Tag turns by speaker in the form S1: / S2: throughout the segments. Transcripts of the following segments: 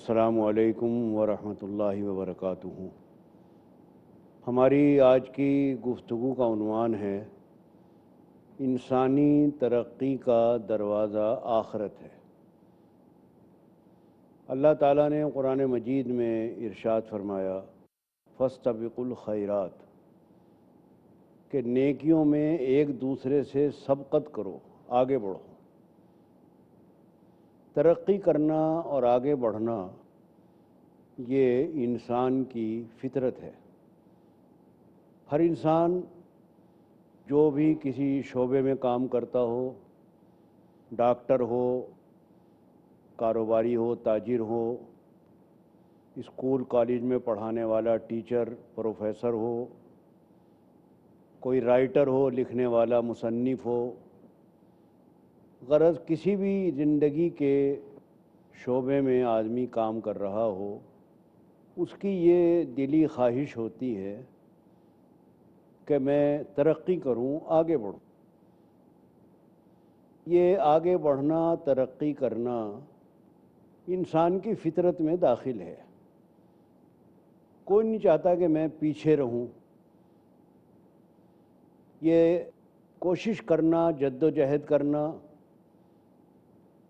S1: السلام علیکم ورحمۃ اللہ وبرکاتہ۔ ہماری آج کی گفتگو کا عنوان ہے انسانی ترقی کا دروازہ آخرت ہے۔ اللہ تعالیٰ نے قرآن مجید میں ارشاد فرمایا فاستبقوا الخیرات کہ نیکیوں میں ایک دوسرے سے سبقت کرو، آگے بڑھو۔ ترقی کرنا اور آگے بڑھنا یہ انسان کی فطرت ہے۔ ہر انسان جو بھی کسی شعبے میں کام کرتا ہو، ڈاکٹر ہو، کاروباری ہو، تاجر ہو، اسکول کالج میں پڑھانے والا ٹیچر پروفیسر ہو، کوئی رائٹر ہو، لکھنے والا مصنف ہو، غرض کسی بھی زندگی کے شعبے میں آدمی کام کر رہا ہو، اس کی یہ دلی خواہش ہوتی ہے کہ میں ترقی کروں، آگے بڑھوں۔ یہ آگے بڑھنا، ترقی کرنا انسان کی فطرت میں داخل ہے۔ کوئی نہیں چاہتا کہ میں پیچھے رہوں۔ یہ کوشش کرنا، جد و جہد کرنا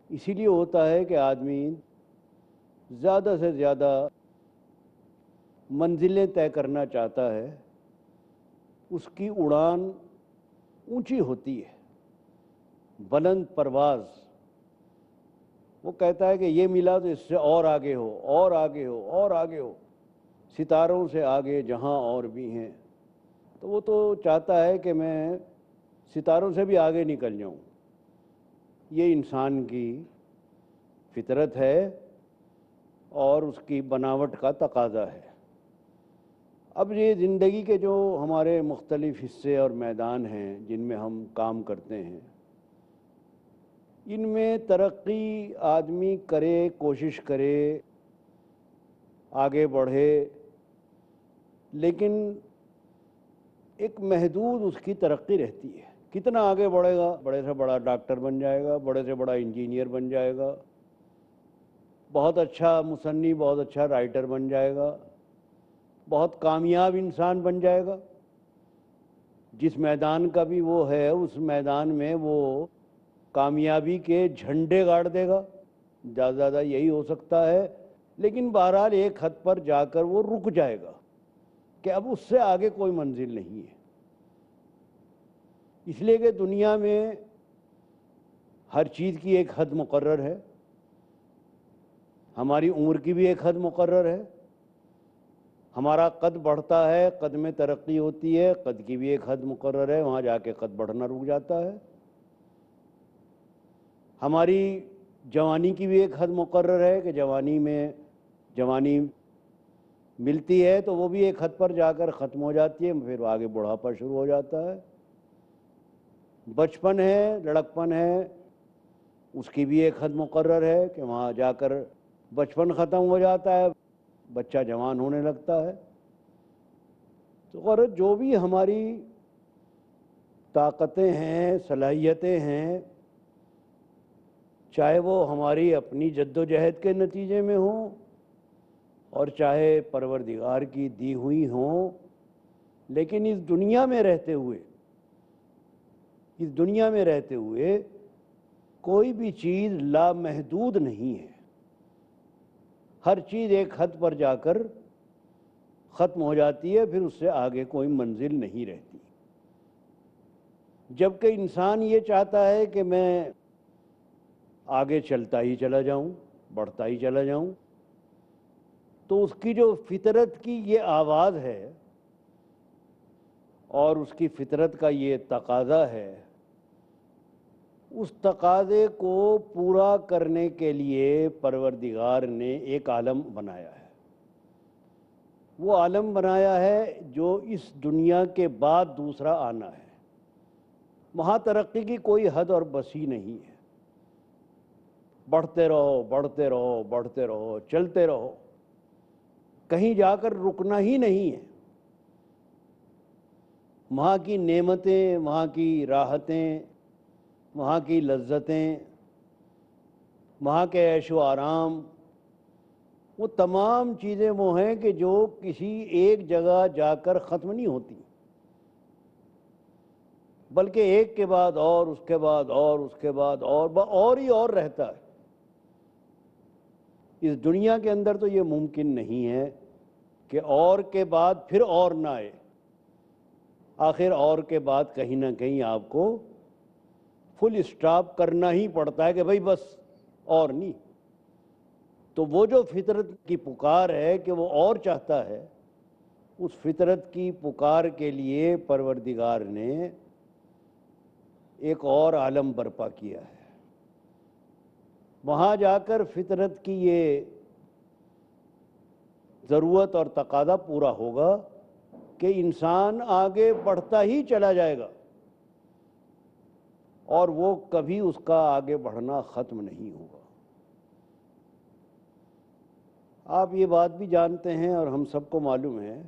S1: اسی لیے ہوتا ہے کہ آدمی زیادہ سے زیادہ منزلیں طے کرنا چاہتا ہے، اس کی اڑان اونچی ہوتی ہے، بلند پرواز۔ وہ کہتا ہے کہ یہ ملا تو اس سے اور آگے ہو، اور آگے ہو، اور آگے ہو، ستاروں سے آگے جہاں اور بھی ہیں۔ تو وہ تو چاہتا ہے کہ میں ستاروں سے بھی آگے نکل جاؤں۔ یہ انسان کی فطرت ہے اور اس کی بناوٹ کا تقاضا ہے۔ اب یہ زندگی کے جو ہمارے مختلف حصے اور میدان ہیں جن میں ہم کام کرتے ہیں، ان میں ترقی آدمی کرے، کوشش کرے، آگے بڑھے، لیکن ایک محدود اس کی ترقی رہتی ہے۔ کتنا آگے بڑھے گا؟ بڑے سے بڑا ڈاکٹر بن جائے گا، بڑے سے بڑا انجینئر بن جائے گا، بہت اچھا مصنف، بہت اچھا رائٹر بن جائے گا، بہت کامیاب انسان بن جائے گا۔ جس میدان کا بھی وہ ہے، اس میدان میں وہ کامیابی کے جھنڈے گاڑ دے گا، زیادہ زیادہ یہی ہو سکتا ہے۔ لیکن بہرحال ایک حد پر جا کر وہ رک جائے گا کہ اب اس سے آگے کوئی منزل نہیں ہے۔ اس لیے کہ دنیا میں ہر چیز کی ایک حد مقرر ہے، ہماری عمر کی بھی ایک حد مقرر ہے۔ ہمارا قد بڑھتا ہے، قد میں ترقی ہوتی ہے، قد کی بھی ایک حد مقرر ہے، وہاں جا کے قد بڑھنا رک جاتا ہے۔ ہماری جوانی کی بھی ایک حد مقرر ہے کہ جوانی ملتی ہے تو وہ بھی ایک حد پر جا کر ختم ہو جاتی ہے، پھر آگے بڑھاپا شروع ہو جاتا ہے۔ بچپن ہے، لڑکپن ہے، اس کی بھی ایک حد مقرر ہے کہ وہاں جا کر بچپن ختم ہو جاتا ہے، بچہ جوان ہونے لگتا ہے۔ تو غرض جو بھی ہماری طاقتیں ہیں، صلاحیتیں ہیں، چاہے وہ ہماری اپنی جد و جہد کے نتیجے میں ہوں اور چاہے پروردگار کی دی ہوئی ہوں، لیکن اس دنیا میں رہتے ہوئے کوئی بھی چیز لامحدود نہیں ہے۔ ہر چیز ایک حد پر جا کر ختم ہو جاتی ہے، پھر اس سے آگے کوئی منزل نہیں رہتی۔ جبکہ انسان یہ چاہتا ہے کہ میں آگے چلتا ہی چلا جاؤں، بڑھتا ہی چلا جاؤں، تو اس کی جو فطرت کی یہ آواز ہے اور اس کی فطرت کا یہ تقاضا ہے، اس تقاضے کو پورا کرنے کے لیے پروردگار نے ایک عالم بنایا ہے۔ وہ عالم بنایا ہے جو اس دنیا کے بعد دوسرا آنا ہے۔ وہاں ترقی کی کوئی حد اور بسی نہیں ہے۔ بڑھتے رہو، بڑھتے رہو، بڑھتے رہو، چلتے رہو، کہیں جا کر رکنا ہی نہیں ہے۔ وہاں کی نعمتیں، وہاں کی راحتیں، وہاں کی لذتیں، وہاں کے عیش و آرام، وہ تمام چیزیں وہ ہیں کہ جو کسی ایک جگہ جا کر ختم نہیں ہوتی، بلکہ ایک کے بعد اور، اس کے بعد اور، اس کے بعد اور ہی اور رہتا ہے۔ اس دنیا کے اندر تو یہ ممکن نہیں ہے کہ اور کے بعد پھر اور نہ آئے، آخر اور کے بعد کہیں نہ کہیں آپ کو فل اسٹاپ کرنا ہی پڑتا ہے کہ بھئی بس اور نہیں۔ تو وہ جو فطرت کی پکار ہے کہ وہ اور چاہتا ہے، اس فطرت کی پکار کے لیے پروردگار نے ایک اور عالم برپا کیا ہے۔ وہاں جا کر فطرت کی یہ ضرورت اور تقاضا پورا ہوگا کہ انسان آگے بڑھتا ہی چلا جائے گا، اور وہ کبھی اس کا آگے بڑھنا ختم نہیں ہوگا۔ آپ یہ بات بھی جانتے ہیں اور ہم سب کو معلوم ہے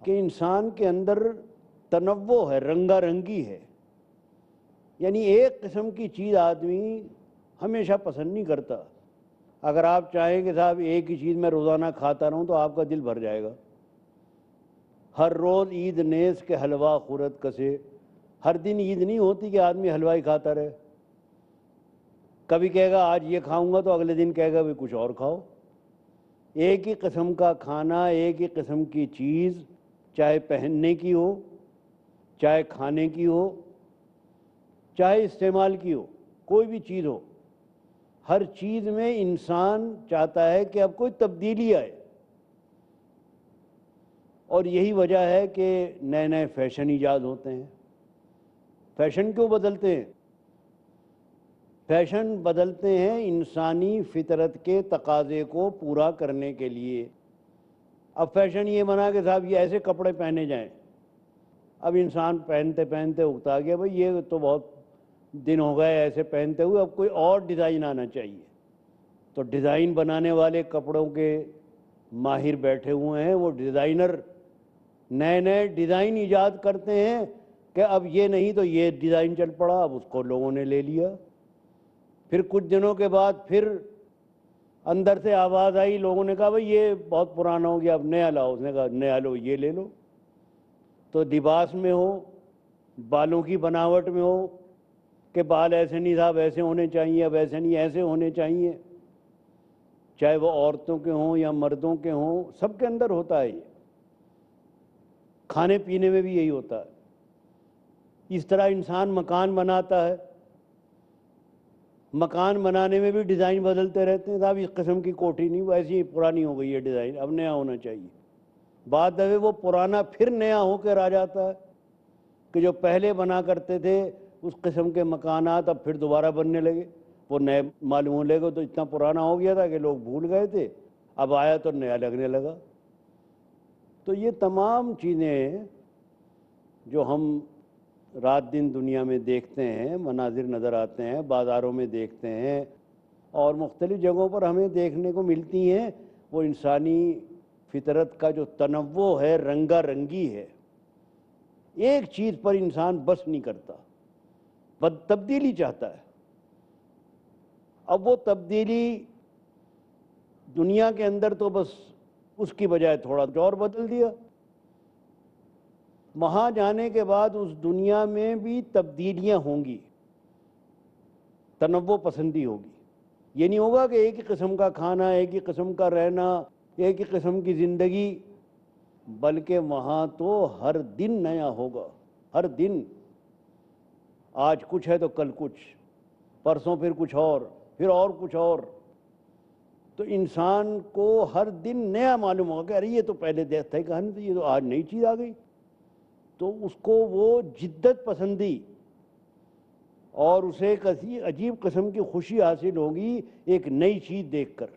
S1: کہ انسان کے اندر تنوع ہے، رنگا رنگی ہے، یعنی ایک قسم کی چیز آدمی ہمیشہ پسند نہیں کرتا۔ اگر آپ چاہیں کہ صاحب ایک ہی چیز میں روزانہ کھاتا رہوں تو آپ کا دل بھر جائے گا۔ ہر روز عید نیز کے حلوہ خورد کسے، ہر دن عید نہیں ہوتی کہ آدمی حلوہ ہی کھاتا رہے۔ کبھی کہے گا آج یہ کھاؤں گا تو اگلے دن کہے گا بھی کچھ اور کھاؤ۔ ایک ہی قسم کا کھانا، ایک ہی قسم کی چیز، چاہے پہننے کی ہو، چاہے کھانے کی ہو، چاہے استعمال کی ہو، کوئی بھی چیز ہو، ہر چیز میں انسان چاہتا ہے کہ اب کوئی تبدیلی آئے۔ اور یہی وجہ ہے کہ نئے نئے فیشن ایجاد ہوتے ہیں۔ فیشن کیوں بدلتے ہیں؟ فیشن بدلتے ہیں انسانی فطرت کے تقاضے کو پورا کرنے کے لیے۔ اب فیشن یہ بنا کہ صاحب یہ ایسے کپڑے پہنے جائیں۔ اب انسان پہنتے پہنتے اکتا گیا، بھئی یہ تو بہت دن ہو گئے ایسے پہنتے ہوئے، اب کوئی اور ڈیزائن آنا چاہیے۔ تو ڈیزائن بنانے والے کپڑوں کے ماہر بیٹھے ہوئے ہیں، وہ ڈیزائنر نئے نئے ڈیزائن ایجاد کرتے ہیں کہ اب یہ نہیں تو یہ ڈیزائن چل پڑا، اب اس کو لوگوں نے لے لیا۔ پھر کچھ دنوں کے بعد پھر اندر سے آواز آئی، لوگوں نے کہا بھئی یہ بہت پرانا ہو گیا، اب نیا لاؤ۔ اس نے کہا نیا لو، یہ لے لو۔ تو لباس میں ہو، بالوں کی بناوٹ میں ہو کہ بال ایسے نہیں صاحب ایسے ہونے چاہیے، اب ایسے نہیں ایسے ہونے چاہیے، چاہے وہ عورتوں کے ہوں یا مردوں کے ہوں، سب کے اندر ہوتا ہے یہ۔ کھانے پینے میں بھی یہی ہوتا ہے۔ اس طرح انسان مکان بناتا ہے، مکان بنانے میں بھی ڈیزائن بدلتے رہتے ہیں۔ صاحب اس قسم کی کوٹھی نہیں، وہ ایسی پرانی ہو گئی ہے ڈیزائن، اب نیا ہونا چاہیے۔ بعد دفعے وہ پرانا پھر نیا ہو کر آ جاتا ہے کہ جو پہلے بنا کرتے تھے اس قسم کے مکانات اب پھر دوبارہ بننے لگے، وہ نئے معلوم ہونے لگے۔ تو اتنا پرانا ہو گیا تھا کہ لوگ بھول گئے تھے، اب آیا تو نیا لگنے لگا۔ تو یہ تمام چیزیں جو ہم رات دن دنیا میں دیکھتے ہیں، مناظر نظر آتے ہیں، بازاروں میں دیکھتے ہیں اور مختلف جگہوں پر ہمیں دیکھنے کو ملتی ہیں، وہ انسانی فطرت کا جو تنوع ہے، رنگا رنگی ہے۔ ایک چیز پر انسان بس نہیں کرتا، تبدیلی چاہتا ہے۔ اب وہ تبدیلی دنیا کے اندر تو بس اس کی بجائے تھوڑا اور بدل دیا، وہاں جانے کے بعد اس دنیا میں بھی تبدیلیاں ہوں گی، تنوع پسندی ہوگی۔ یہ نہیں ہوگا کہ ایک ہی قسم کا کھانا، ایک ہی قسم کا رہنا، ایک ہی قسم کی زندگی، بلکہ وہاں تو ہر دن نیا ہوگا، ہر دن۔ آج کچھ ہے تو کل کچھ، پرسوں پھر کچھ اور، پھر اور کچھ اور۔ تو انسان کو ہر دن نیا معلوم ہوگا کہ ارے یہ تو پہلے دیکھتا ہی کہانی تھی، یہ تو آج نئی چیز آ گئی۔ تو اس کو وہ جدت پسندی اور اسے کسی عجیب قسم کی خوشی حاصل ہوگی ایک نئی چیز دیکھ کر۔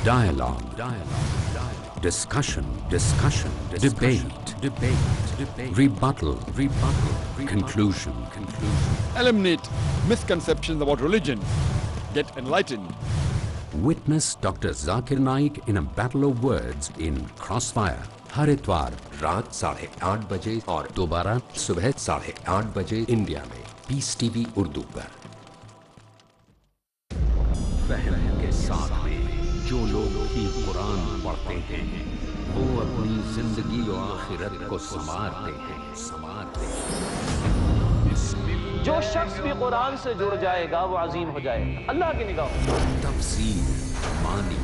S2: Dialogue. discussion, debate, rebuttal, conclusion.
S3: Eliminate misconceptions about religion. Get enlightened.
S2: Witness Dr. Zakir Naik in a battle of words in Crossfire. ہر اتوار رات 8:30 بجے اور دوبارہ صبح 8:30 بجے انڈیا میں پیس ٹی وی اردو پر. فہم کے ساتھ میں جو لوگ ہی قرآن پڑھتے ہیں وہ اپنی زندگی و آخرت کو سنوارتے ہیں.
S4: جو شخص بھی قرآن سے جڑ جائے گا وہ عظیم ہو جائے گا اللہ کی نگاہوں.
S2: تفسیر، معنی،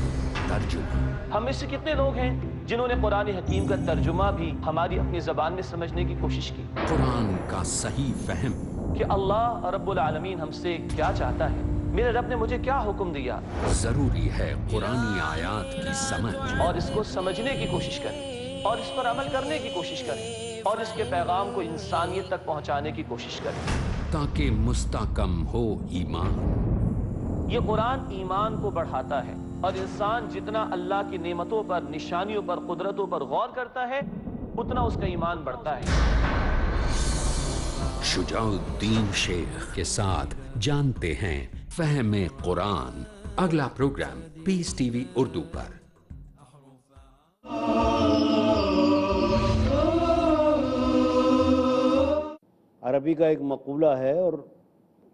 S2: ترجمہ.
S4: ہم میں سے کتنے لوگ ہیں جنہوں نے قرآن حکیم کا ترجمہ بھی ہماری اپنی زبان میں سمجھنے کی کوشش کی.
S2: قرآن کا صحیح فہم.
S4: کہ اللہ رب العالمین ہم سے کیا چاہتا ہے، میرے رب نے مجھے کیا حکم دیا.
S2: ضروری ہے قرآنی آیات کی سمجھ
S4: اور اس کو سمجھنے کی کوشش کریں اور اس پر عمل کرنے کی کوشش کریں اور اس کے پیغام کو انسانیت تک پہنچانے کی کوشش کریں
S2: تاکہ مستحکم ہو ایمان.
S4: یہ قرآن ایمان کو بڑھاتا ہے اور انسان جتنا اللہ کی نعمتوں پر، نشانیوں پر، قدرتوں پر غور کرتا ہے اتنا اس کا ایمان بڑھتا ہے.
S2: شجاع الدین شیخ کے ساتھ جانتے ہیں فہم قرآن. اگلا پروگرام پیس ٹی وی اردو پر.
S1: عربی کا ایک مقولہ ہے اور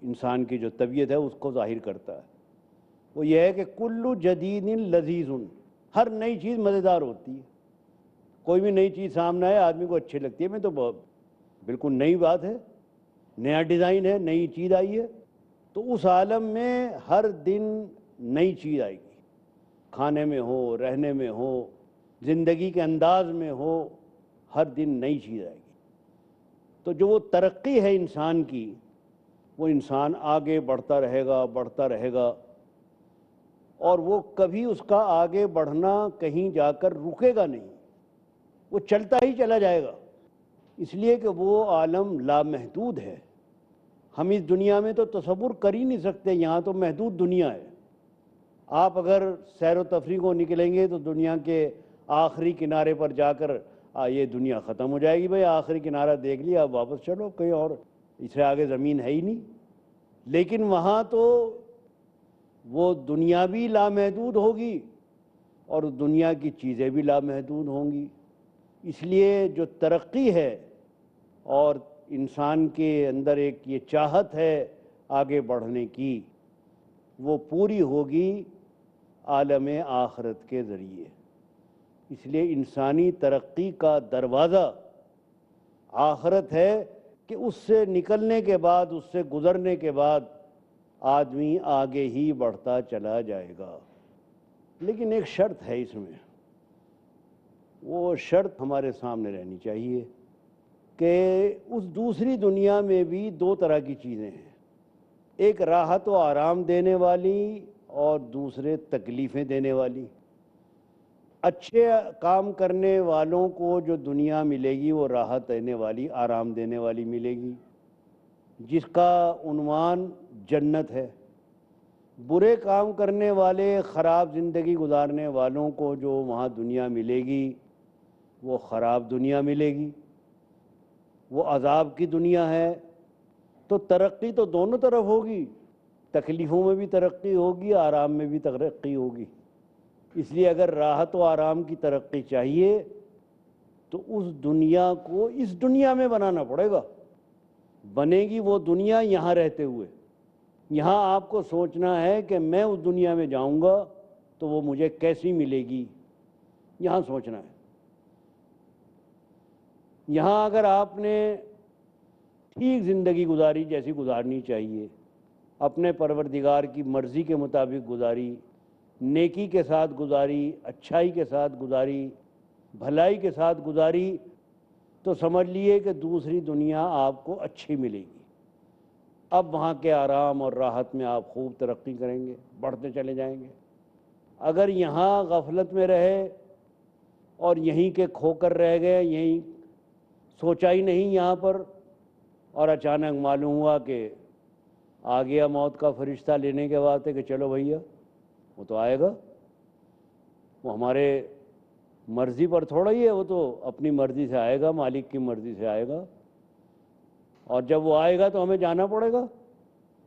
S1: انسان کی جو طبیعت ہے اس کو ظاہر کرتا ہے. وہ یہ ہے کہ کل جدید لذیذ. ہر نئی چیز مزیدار ہوتی ہے. کوئی بھی نئی چیز سامنے آئے آدمی کو اچھی لگتی ہے. میں تو بالکل نئی بات ہے، نیا ڈیزائن ہے، نئی چیز آئی ہے. تو اس عالم میں ہر دن نئی چیز آئے گی. کھانے میں ہو، رہنے میں ہو، زندگی کے انداز میں ہو، ہر دن نئی چیز آئے گی. تو جو وہ ترقی ہے انسان کی، وہ انسان آگے بڑھتا رہے گا، بڑھتا رہے گا، اور وہ کبھی اس کا آگے بڑھنا کہیں جا کر رکے گا نہیں. وہ چلتا ہی چلا جائے گا. اس لیے کہ وہ عالم لامحدود ہے. ہم اس دنیا میں تو تصور کر ہی نہیں سکتے. یہاں تو محدود دنیا ہے. آپ اگر سیر و تفریح کو نکلیں گے تو دنیا کے آخری کنارے پر جا کر یہ دنیا ختم ہو جائے گی. بھئی آخری کنارہ دیکھ لیا، اب واپس چلو کہیں اور، اس سے آگے زمین ہے ہی نہیں. لیکن وہاں تو وہ دنیا بھی لامحدود ہوگی اور دنیا کی چیزیں بھی لامحدود ہوں گی. اس لیے جو ترقی ہے اور انسان کے اندر ایک یہ چاہت ہے آگے بڑھنے کی، وہ پوری ہوگی عالم آخرت کے ذریعے. اس لیے انسانی ترقی کا دروازہ آخرت ہے کہ اس سے نکلنے کے بعد، اس سے گزرنے کے بعد آدمی آگے ہی بڑھتا چلا جائے گا. لیکن ایک شرط ہے اس میں. وہ شرط ہمارے سامنے رہنی چاہیے کہ اس دوسری دنیا میں بھی دو طرح کی چیزیں ہیں. ایک راحت و آرام دینے والی اور دوسرے تکلیفیں دینے والی. اچھے کام کرنے والوں کو جو دنیا ملے گی وہ راحت دینے والی، آرام دینے والی ملے گی، جس کا عنوان جنت ہے. برے کام کرنے والے، خراب زندگی گزارنے والوں کو جو وہاں دنیا ملے گی وہ خراب دنیا ملے گی، وہ عذاب کی دنیا ہے. تو ترقی تو دونوں طرف ہوگی. تکلیفوں میں بھی ترقی ہوگی، آرام میں بھی ترقی ہوگی. اس لیے اگر راحت و آرام کی ترقی چاہیے تو اس دنیا کو اس دنیا میں بنانا پڑے گا. بنے گی وہ دنیا یہاں رہتے ہوئے. یہاں آپ کو سوچنا ہے کہ میں اس دنیا میں جاؤں گا تو وہ مجھے کیسی ملے گی، یہاں سوچنا ہے. یہاں اگر آپ نے ٹھیک زندگی گزاری جیسی گزارنی چاہیے، اپنے پروردگار کی مرضی کے مطابق گزاری، نیکی کے ساتھ گزاری، اچھائی کے ساتھ گزاری، بھلائی کے ساتھ گزاری، تو سمجھ لیے کہ دوسری دنیا آپ کو اچھی ملے گی. اب وہاں کے آرام اور راحت میں آپ خوب ترقی کریں گے، بڑھتے چلے جائیں گے. اگر یہاں غفلت میں رہے اور یہیں کے کھو کر رہ گئے، یہیں سوچا ہی نہیں یہاں پر، اور اچانک معلوم ہوا کہ آ گیا موت کا فرشتہ لینے کے واسطے کہ چلو بھیا، وہ تو آئے گا، وہ ہمارے مرضی پر تھوڑا ہی ہے، وہ تو اپنی مرضی سے آئے گا، مالک کی مرضی سے آئے گا، اور جب وہ آئے گا تو ہمیں جانا پڑے گا،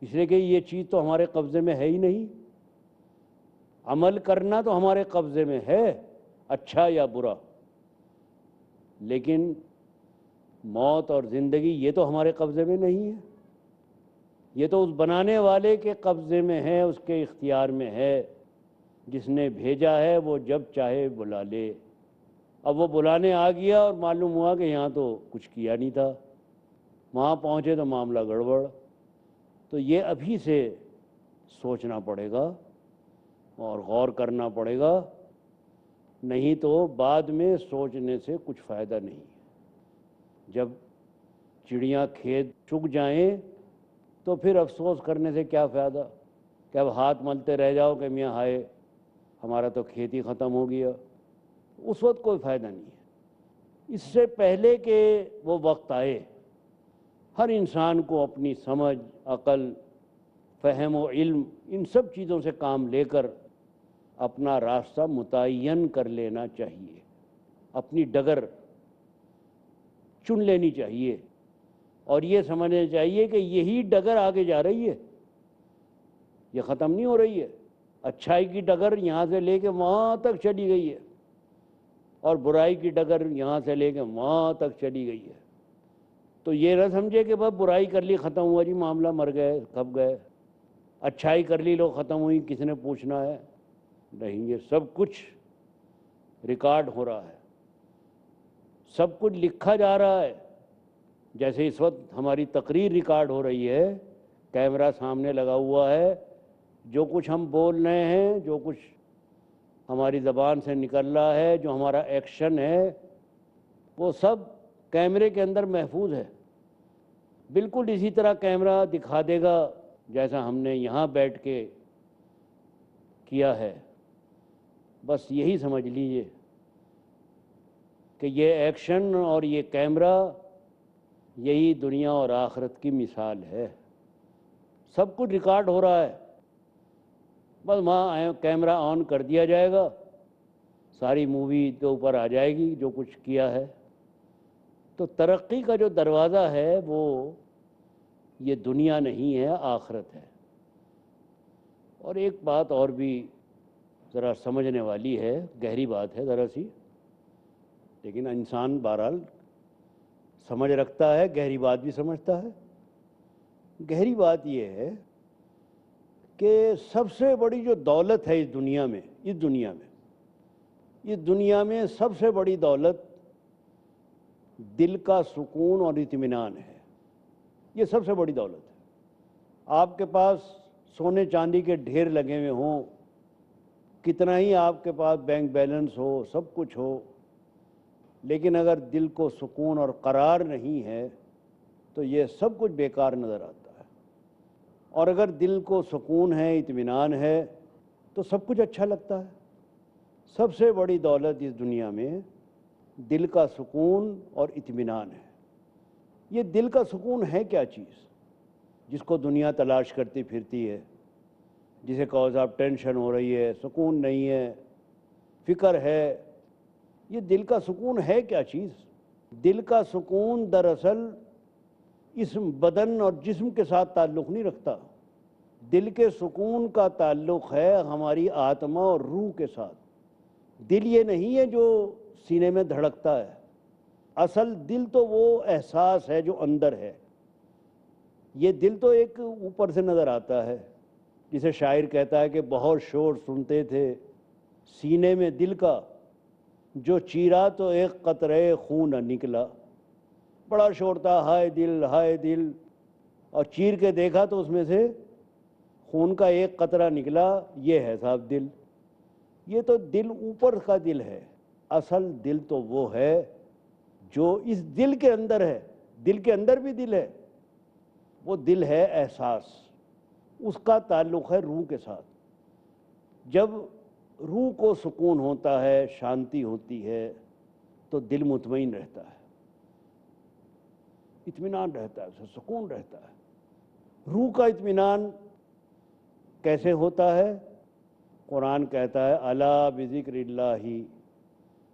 S1: اس لیے کہ یہ چیز تو ہمارے قبضے میں ہے ہی نہیں۔ عمل کرنا تو ہمارے قبضے میں ہے، اچھا یا برا، لیکن موت اور زندگی یہ تو ہمارے قبضے میں نہیں ہے، یہ تو اس بنانے والے کے قبضے میں ہے، اس کے اختیار میں ہے، جس نے بھیجا ہے وہ جب چاہے بلا لے۔ اب وہ بلانے آ گیا اور معلوم ہوا کہ یہاں تو کچھ کیا نہیں تھا، وہاں پہنچے تو معاملہ گڑبڑ۔ تو یہ ابھی سے سوچنا پڑے گا اور غور کرنا پڑے گا، نہیں تو بعد میں سوچنے سے کچھ فائدہ نہیں۔ جب چڑیاں کھیت چگ جائیں تو پھر افسوس کرنے سے کیا فائدہ، کہ اب ہاتھ ملتے رہ جاؤ کہ میاں ہائے ہمارا تو کھیت ہی ختم ہو گیا، اس وقت کوئی فائدہ نہیں ہے۔ اس سے پہلے کہ وہ وقت آئے، ہر انسان کو اپنی سمجھ، عقل، فہم و علم، ان سب چیزوں سے کام لے کر اپنا راستہ متعین کر لینا چاہیے، اپنی ڈگر چن لینی چاہیے، اور یہ سمجھنا چاہیے کہ یہی ڈگر آگے جا رہی ہے، یہ ختم نہیں ہو رہی ہے۔ اچھائی کی ڈگر یہاں سے لے کے وہاں تک چلی گئی ہے، اور برائی کی ڈگر یہاں سے لے کے وہاں تک چلی گئی ہے۔ تو یہ نہ سمجھے کہ بس برائی کر لی ختم ہوا جی معاملہ، مر گئے کب گئے، اچھائی کر لی لو ختم ہوئی کس نے پوچھنا ہے، نہیں، یہ سب کچھ ریکارڈ ہو رہا ہے، سب کچھ لکھا جا رہا ہے۔ جیسے اس وقت ہماری تقریر ریکارڈ ہو رہی ہے، کیمرہ سامنے لگا ہوا ہے، جو کچھ ہم بول رہے ہیں، جو کچھ ہماری زبان سے نکل رہا ہے، جو ہمارا ایکشن ہے، وہ سب کیمرے کے اندر محفوظ ہے۔ بالکل اسی طرح کیمرہ دکھا دے گا جیسا ہم نے یہاں بیٹھ کے کیا ہے۔ بس یہی سمجھ لیجئے کہ یہ ایکشن اور یہ کیمرہ یہی دنیا اور آخرت کی مثال ہے، سب کچھ ریکارڈ ہو رہا ہے، بس وہاں کیمرہ آن کر دیا جائے گا، ساری مووی کے اوپر آ جائے گی جو کچھ کیا ہے۔ تو ترقی کا جو دروازہ ہے وہ یہ دنیا نہیں ہے، آخرت ہے۔ اور ایک بات اور بھی ذرا سمجھنے والی ہے، گہری بات ہے ذرا سی، لیکن انسان بہرحال سمجھ رکھتا ہے، گہری بات بھی سمجھتا ہے۔ گہری بات یہ ہے کہ سب سے بڑی جو دولت ہے اس دنیا میں سب سے بڑی دولت دل کا سکون اور اطمینان ہے، یہ سب سے بڑی دولت ہے۔ آپ کے پاس سونے چاندی کے ڈھیر لگے ہوئے ہوں، کتنا ہی آپ کے پاس بینک بیلنس ہو، سب کچھ ہو، لیکن اگر دل کو سکون اور قرار نہیں ہے تو یہ سب کچھ بیکار نظر آتا ہے۔ اور اگر دل کو سکون ہے، اطمینان ہے، تو سب کچھ اچھا لگتا ہے۔ سب سے بڑی دولت اس دنیا میں دل کا سکون اور اطمینان ہے۔ یہ دل کا سکون ہے کیا چیز جس کو دنیا تلاش کرتی پھرتی ہے، جسے کہو صاحب ٹینشن ہو رہی ہے، سکون نہیں ہے، فکر ہے، یہ دل کا سکون ہے کیا چیز؟ دل کا سکون دراصل اس بدن اور جسم کے ساتھ تعلق نہیں رکھتا، دل کے سکون کا تعلق ہے ہماری آتما اور روح کے ساتھ۔ دل یہ نہیں ہے جو سینے میں دھڑکتا ہے، اصل دل تو وہ احساس ہے جو اندر ہے۔ یہ دل تو ایک اوپر سے نظر آتا ہے، جسے شاعر کہتا ہے کہ بہت شور سنتے تھے سینے میں دل کا، جو چیرا تو ایک قطرے خون نہ نکلا۔ بڑا شور تھا، ہائے دل ہائے دل، اور چیر کے دیکھا تو اس میں سے خون کا ایک قطرہ نکلا، یہ ہے صاحب دل۔ یہ تو دل اوپر کا دل ہے، اصل دل تو وہ ہے جو اس دل کے اندر ہے، دل کے اندر بھی دل ہے، وہ دل ہے احساس، اس کا تعلق ہے روح کے ساتھ۔ جب روح کو سکون ہوتا ہے، شانتی ہوتی ہے، تو دل مطمئن رہتا ہے، اطمینان رہتا ہے، اسے سکون رہتا ہے۔ روح کا اطمینان کیسے ہوتا ہے؟ قرآن کہتا ہے الا بذکر اللہ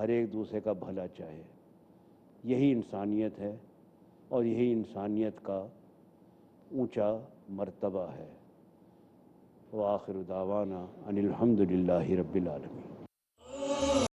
S1: ہر ایک دوسرے کا بھلا چاہے. یہی انسانیت ہے اور یہی انسانیت کا اونچا مرتبہ ہے. وآخر دعوانا ان الحمد للہ رب العالمین.